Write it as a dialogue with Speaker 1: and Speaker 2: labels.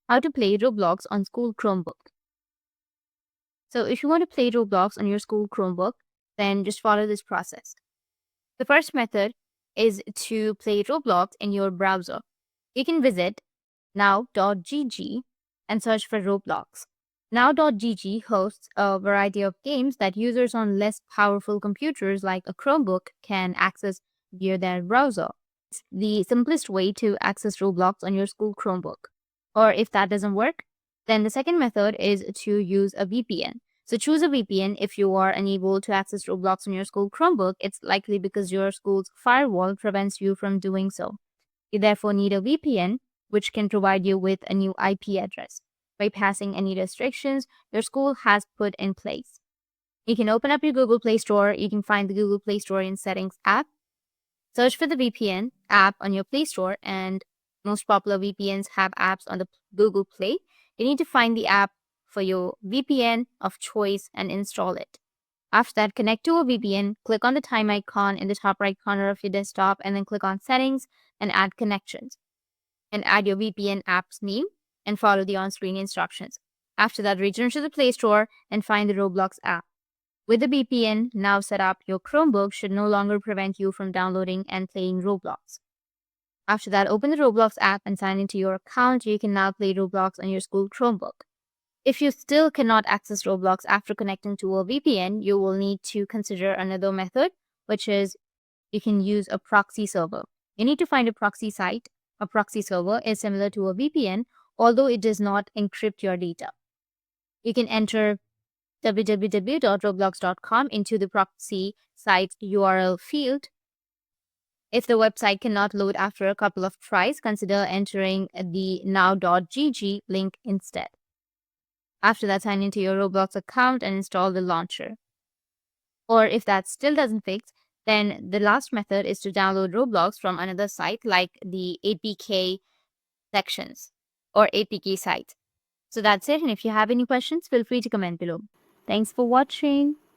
Speaker 1: How to play Roblox on school Chromebook. So if you want to play Roblox on your school Chromebook, then just follow this process. The first method is to play Roblox in your browser. You can visit now.gg and search for Roblox. Now.gg hosts a variety of games that users on less powerful computers like a Chromebook can access via their browser. It's the simplest way to access Roblox on your school Chromebook. Or if that doesn't work, then the second method is to use a VPN. So choose a VPN if you are unable to access Roblox on your school Chromebook. It's likely because your school's firewall prevents you from doing so. You therefore need a VPN, which can provide you with a new IP address, bypassing any restrictions your school has put in place. You can open up your Google Play Store. You can find the Google Play Store in Settings app. Search for the VPN app on your Play Store, and most popular VPNs have apps on the Google Play. You need to find the app for your VPN of choice and install it. After that, connect to a VPN, click on the time icon in the top right corner of your desktop, and then click on Settings and Add Connections. And add your VPN app's name and follow the on-screen instructions. After that, return to the Play Store and find the Roblox app. With the VPN now set up, your Chromebook should no longer prevent you from downloading and playing Roblox. After that, open the Roblox app and sign into your account. You can now play Roblox on your school Chromebook. If you still cannot access Roblox after connecting to a VPN, you will need to consider another method, which is you can use a proxy server. You need to find a proxy site. A proxy server is similar to a VPN, although it does not encrypt your data. You can enter www.roblox.com into the proxy site's URL field. If the website cannot load after a couple of tries, consider entering the now.gg link instead. After that, sign into your Roblox account and install the launcher. Or if that still doesn't fix, then the last method is to download Roblox from another site like the APK sections or APK sites. So that's it. And if you have any questions, feel free to comment below. Thanks for watching.